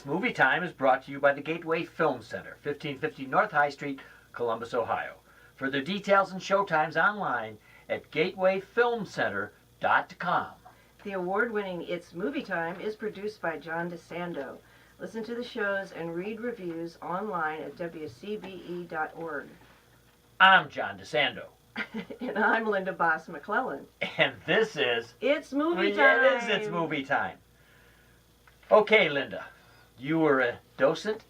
It's Movie Time is brought to you by the Gateway Film Center, 1550 North High Street, Columbus, Ohio. Further details and showtimes online at gatewayfilmcenter.com. The award-winning It's Movie Time is produced by John DeSando. Listen to the shows and read reviews online at WCBE.org. I'm John DeSando. And I'm Linda Baas McClelland. And this is... It's Movie Time! Yeah, it is It's Movie Time. Okay, Linda, you were a docent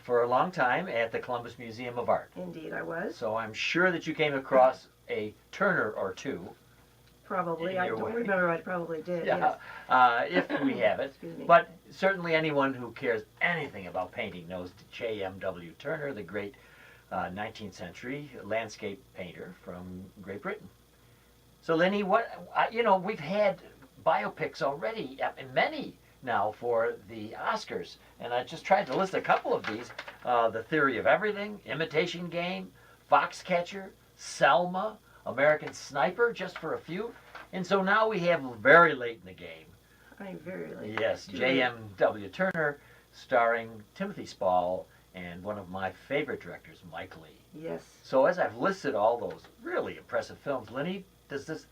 for a long time at the Columbus Museum of Art. Indeed, I was. So I'm sure that you came across a Turner or two. Probably. I don't remember. I probably did. Yeah, yes. If we have it. But certainly anyone who cares anything about painting knows J.M.W. Turner, the great 19th century landscape painter from Great Britain. So, Lenny, we've had biopics already, many now for the Oscars, and I just tried to list a couple of these: The Theory of Everything, Imitation Game, Foxcatcher, Selma, American Sniper, just for a few. And so now we have very late in the game. I'm very late. Yes, J.M.W. Turner, starring Timothy Spall and one of my favorite directors, Mike Leigh. Yes. So as I've listed all those really impressive films, Lenny, does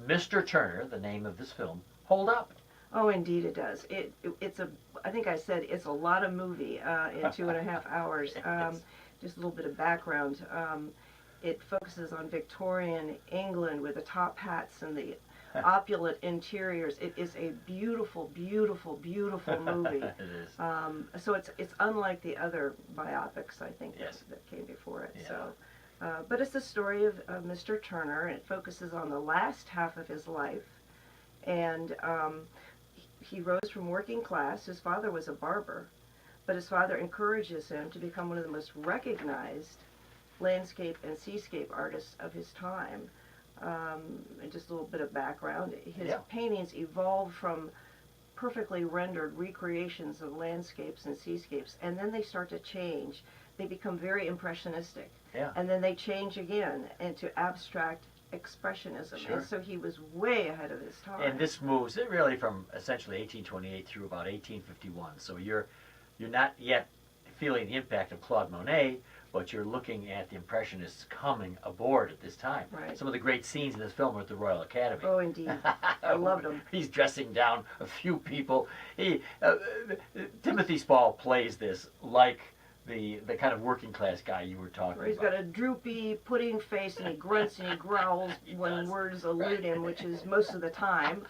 Mr. Turner, the name of this film, hold up? Oh, indeed it does. I think I said it's a lot of movie in 2.5 hours. Just a little bit of background. It focuses on Victorian England with the top hats and the opulent interiors. It is a beautiful, beautiful, beautiful movie. It is. So it's unlike the other biopics, I think, Yes. that came before it. Yeah. So, but it's the story of Mr. Turner, and it focuses on the last half of his life. And he rose from working class. His father was a barber, but his father encourages him to become one of the most recognized landscape and seascape artists of his time. And just a little bit of background. His paintings evolved from perfectly rendered recreations of landscapes and seascapes, and then they start to change. They become very impressionistic. Yeah. And then they change again into abstract expressionism. Sure. And so he was way ahead of his time. And this moves it really from essentially 1828 through about 1851. So you're not yet feeling the impact of Claude Monet, but you're looking at the Impressionists coming aboard at this time. Right. Some of the great scenes in this film are at the Royal Academy. Oh, indeed. I loved them. He's dressing down a few people. Timothy Spall plays this like the kind of working class guy you were talking about. He's got a droopy, pudding face, and he grunts and he growls when words elude him, which is most of the time.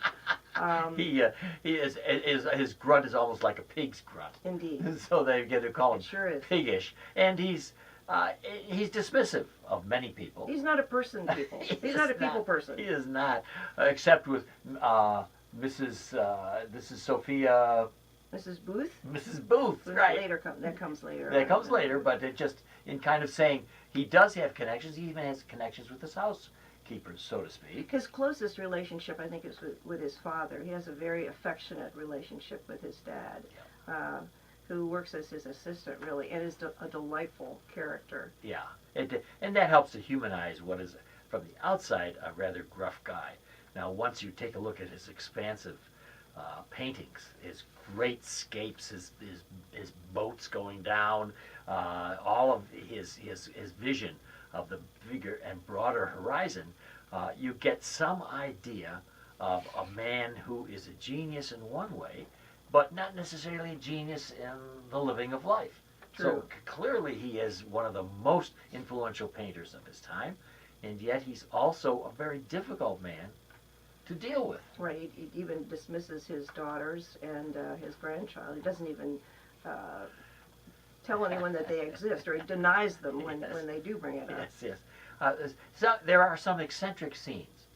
His grunt is almost like a pig's grunt. Indeed. So they get to call him sure is. piggish, and he's dismissive of many people. He's not a person, people. He's not a people person. He is not, except with this is Sophia. Mrs. Booth? Mrs. Booth, So right. That comes later. That comes later, but it just in kind of saying he does have connections. He even has connections with his housekeepers, so to speak. His closest relationship, I think, is with his father. He has a very affectionate relationship with his dad, who works as his assistant, really, and is a delightful character. Yeah, and that helps to humanize what is, from the outside, a rather gruff guy. Now, once you take a look at his expansive paintings, his great scapes, his boats going down, all of his vision of the bigger and broader horizon, you get some idea of a man who is a genius in one way, but not necessarily a genius in the living of life. True. So clearly he is one of the most influential painters of his time, and yet he's also a very difficult man to deal with. Right, he even dismisses his daughters and his grandchild. He doesn't even tell anyone that they exist, or he denies them when they do bring it up. Yes. So there are some eccentric scenes.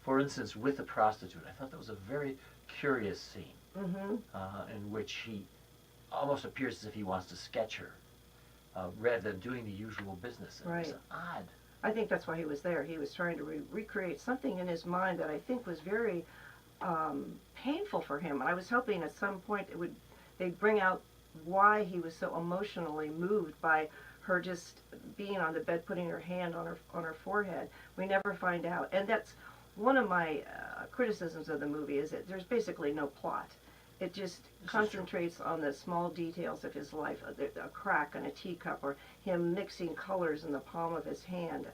For instance, with the prostitute, I thought that was a very curious scene, in which he almost appears as if he wants to sketch her, rather than doing the usual business. Right. It was odd. I think that's why he was there. He was trying to recreate something in his mind that I think was very painful for him. And I was hoping at some point they'd bring out why he was so emotionally moved by her just being on the bed, putting her hand on her forehead. We never find out. And that's one of my criticisms of the movie, is that there's basically no plot. It just This is concentrates on the small details of his life, a crack on a teacup, or him mixing colors in the palm of his hand.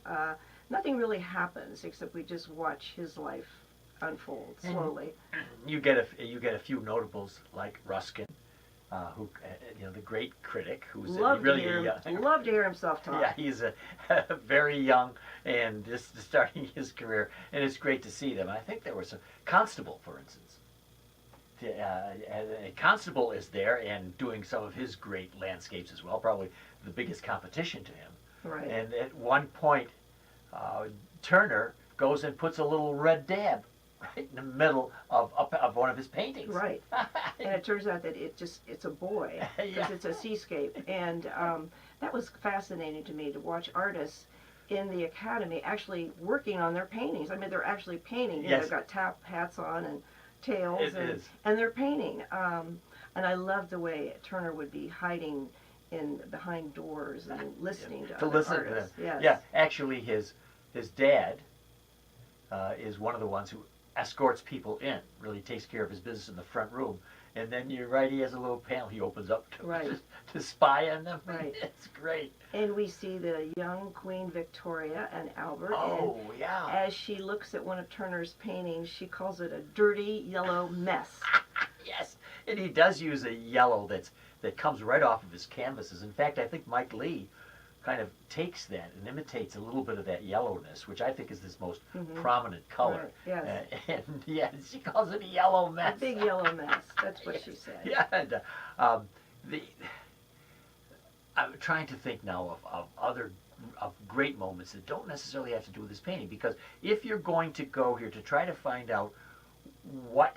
Nothing really happens except we just watch his life unfold slowly. You get a few notables like Ruskin, who the great critic, who's Love really to hear himself talk. yeah, he's very young and just starting his career, and it's great to see them. I think there was some Constable, for instance. Constable is there and doing some of his great landscapes as well, probably the biggest competition to him. Right. And at one point, Turner goes and puts a little red dab right in the middle of one of his paintings. Right. And it turns out that it's a boy, because Yeah. it's a seascape. And that was fascinating to me, to watch artists in the academy actually working on their paintings. I mean, they're actually painting. You know, Yes. they've got top hats on and tails, It is. and they're painting. And I love the way Turner would be hiding behind doors and listening to other listen artists. to them. Yes. Yeah, actually, his dad is one of the ones who escorts people in. Really takes care of his business in the front room. And then you're right, he has a little panel he opens up to Right. to spy on them. Right. It's great. And we see the young Queen Victoria and Albert. Oh, and yeah. as she looks at one of Turner's paintings, she calls it a dirty yellow mess. Yes, and he does use a yellow that comes right off of his canvases. In fact, I think Mike Lee kind of takes that and imitates a little bit of that yellowness, which I think is his most prominent color. Right, yes. And yeah, she calls it a yellow mess. A big yellow mess. That's what she said. Yeah, and, I'm trying to think now of great moments that don't necessarily have to do with this painting, because if you're going to go here to try to find out what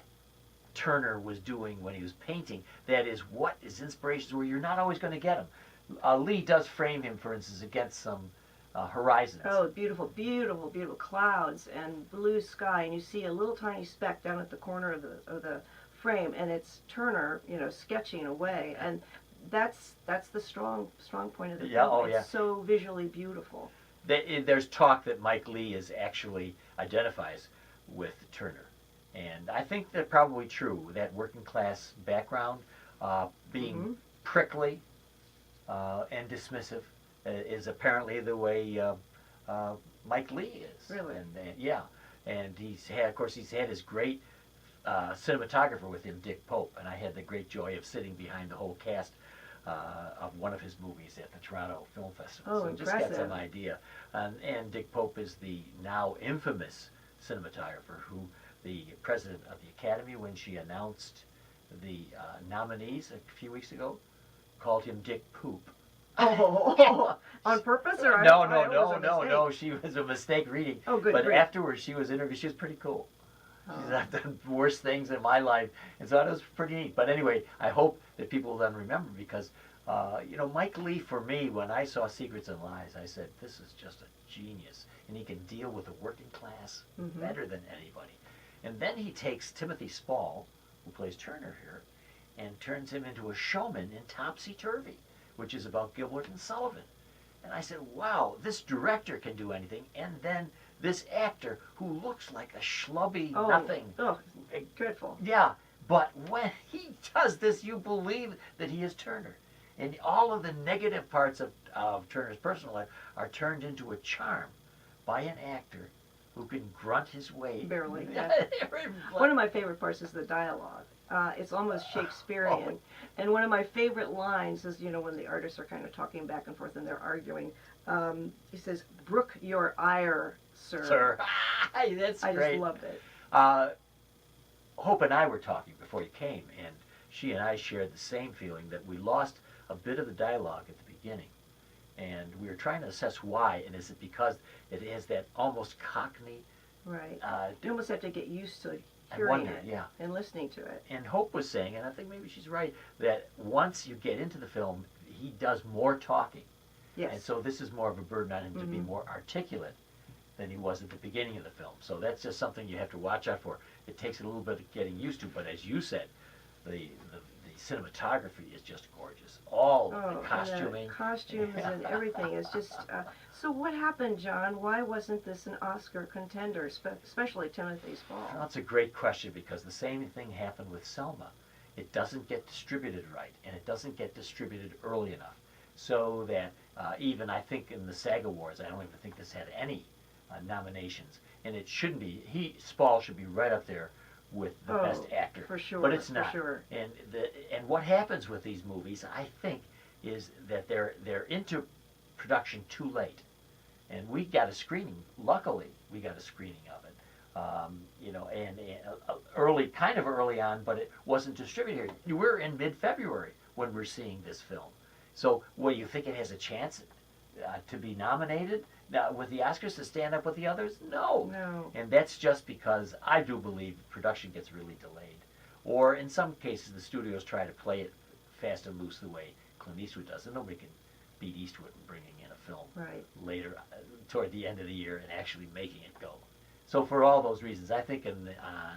Turner was doing when he was painting, that is, what his inspirations were, you're not always going to get them. Lee does frame him, for instance, against some horizons. Oh, beautiful, beautiful, beautiful clouds and blue sky, and you see a little tiny speck down at the corner of the frame, and it's Turner, sketching away, and that's the strong point of the Yeah, film. oh, It's yeah. so visually beautiful. There's talk that Mike Lee is actually identifies with Turner, and I think they're probably true. That working class background, being prickly and dismissive, is apparently the way Mike Lee is. Really? And yeah, and he's had his great cinematographer with him, Dick Pope, and I had the great joy of sitting behind the whole cast of one of his movies at the Toronto Film Festival. Oh, so just got impressive. some idea. And Dick Pope is the now infamous cinematographer who the president of the Academy, when she announced the nominees a few weeks ago, called him Dick Poop. Oh, on purpose, or No, I it was a no. mistake? She was a mistake reading. Oh, good But grief. afterwards, she was interviewed. She was pretty cool. She's Oh. done worse things in my life, and so it was pretty neat. But anyway, I hope that people will then remember, because Mike Lee, for me, when I saw Secrets and Lies, I said, this is just a genius, and he can deal with the working class better than anybody. And then he takes Timothy Spall, who plays Turner here, and turns him into a showman in Topsy Turvy, which is about Gilbert and Sullivan. And I said, wow, this director can do anything. And then this actor, who looks like a schlubby nothing. Oh, dreadful. Yeah, but when he does this, you believe that he is Turner. And all of the negative parts of Turner's personal life are turned into a charm by an actor who can grunt his way. Barely, yeah. One of my favorite parts is the dialogue. It's almost Shakespearean. And one of my favorite lines is, when the artists are kind of talking back and forth and they're arguing, he says, "Brook your ire, sir." Sir, that's I great. just loved it. Hope and I were talking before you came, and she and I shared the same feeling that we lost a bit of the dialogue at the beginning. And we were trying to assess why, and is it because it has that almost Cockney? Right. You almost have to get used to I hearing wonder, it yeah. and listening to it. And Hope was saying, and I think maybe she's right, that once you get into the film, he does more talking. Yes. And so this is more of a burden on him to be more articulate than he was at the beginning of the film. So that's just something you have to watch out for. It takes a little bit of getting used to, but as you said, the cinematography is just gorgeous. All of the costuming. And the costumes and everything is just... so what happened, John? Why wasn't this an Oscar contender, especially Timothy Spall? Well, that's a great question, because the same thing happened with Selma. it doesn't get distributed right, and it doesn't get distributed early enough. So that even I think in the SAG Awards, I don't even think this had any nominations, and it shouldn't be. Spall should be right up there with the best actor, for sure, but it's not. For sure. And what happens with these movies, I think, is that they're into production too late, and we got a screening. Luckily, we got a screening of it. Early, kind of early on, but it wasn't distributed here. We're in mid-February when we're seeing this film. So, what, you think it has a chance to be nominated with the Oscars, to stand up with the others? No. No. And that's just because I do believe production gets really delayed. Or in some cases, the studios try to play it fast and loose the way Clint Eastwood does. And nobody can beat Eastwood in bringing in a film later, toward the end of the year, and actually making it go. So for all those reasons, I think on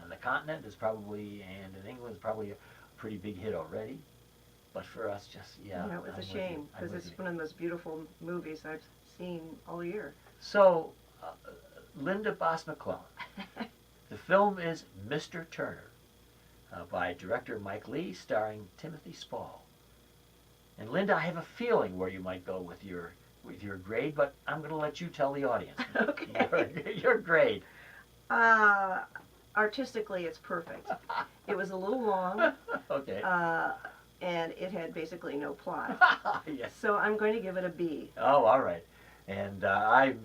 the continent is probably, and in England is probably a pretty big hit already. But for us, just, Yeah, it was a shame, because it's one of the most beautiful movies I've seen all year. So, Linda Baas McClelland. The film is Mr. Turner, by director Mike Leigh, starring Timothy Spall. And Linda, I have a feeling where you might go with your grade, but I'm going to let you tell the audience. Okay. Your grade. Artistically, it's perfect. It was a little long. Okay. And it had basically no plot. Yes. So I'm going to give it a B. Oh, all right. And I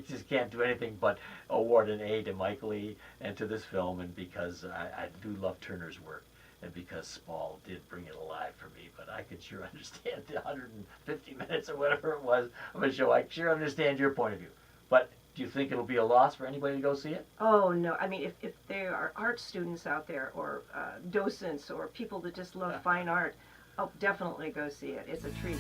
just can't do anything but award an A to Mike Leigh and to this film, and because I do love Turner's work, and because Spall did bring it alive for me. But I could sure understand the 150 minutes or whatever it was of a show. I sure understand your point of view. But do you think it'll be a loss for anybody to go see it? Oh, no. I mean, if there are art students out there, or docents, or people that just love fine art, I'll definitely go see it. It's a treat.